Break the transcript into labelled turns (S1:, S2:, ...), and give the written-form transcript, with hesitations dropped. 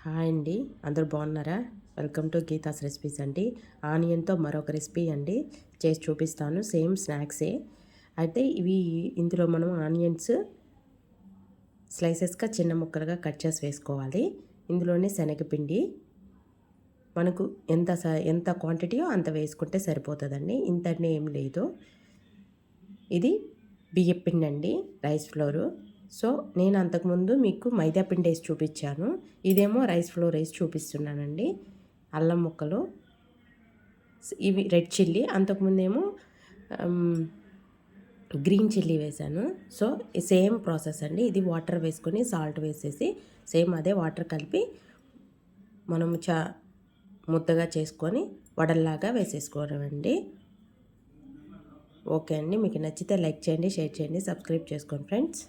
S1: Hi అండి, అందరూ బాగున్నారా? వెల్కమ్ టు గీతాస్ రెసిపీస్ అండి. ఆనియన్తో మరొక రెసిపీ అండి చేసి చూపిస్తాను. సేమ్ స్నాక్సే అయితే ఇందులో మనం ఆనియన్స్ స్లైసెస్గా చిన్న ముక్కలుగా కట్ చేసి వేసుకోవాలి. ఇందులోనే శనగపిండి మనకు ఎంత క్వాంటిటీయో అంత వేసుకుంటే సరిపోతుందండి. ఇంతనే ఏం లేదు. ఇది బియ్యపిండి అండి, రైస్ ఫ్లోరు. సో నేను అంతకుముందు మీకు మైదా పిండి వేసి చూపించాను. ఇదేమో రైస్ ఫ్లోర్ వేసి చూపిస్తున్నానండి. అల్లం ముక్కలు, ఇవి రెడ్ చిల్లీ, అంతకుముందేమో గ్రీన్ చిల్లీ వేసాను. సో సేమ్ ప్రాసెస్ అండి. ఇది వాటర్ వేసుకొని సాల్ట్ వేసేసి సేమ్ అదే వాటర్ కలిపి మనం ముద్దగా చేసుకొని వడల్లాగా వేసేసుకోవడం అండి. ఓకే అండి, మీకు నచ్చితే లైక్ చేయండి, షేర్ చేయండి, సబ్స్క్రైబ్ చేసుకోండి ఫ్రెండ్స్.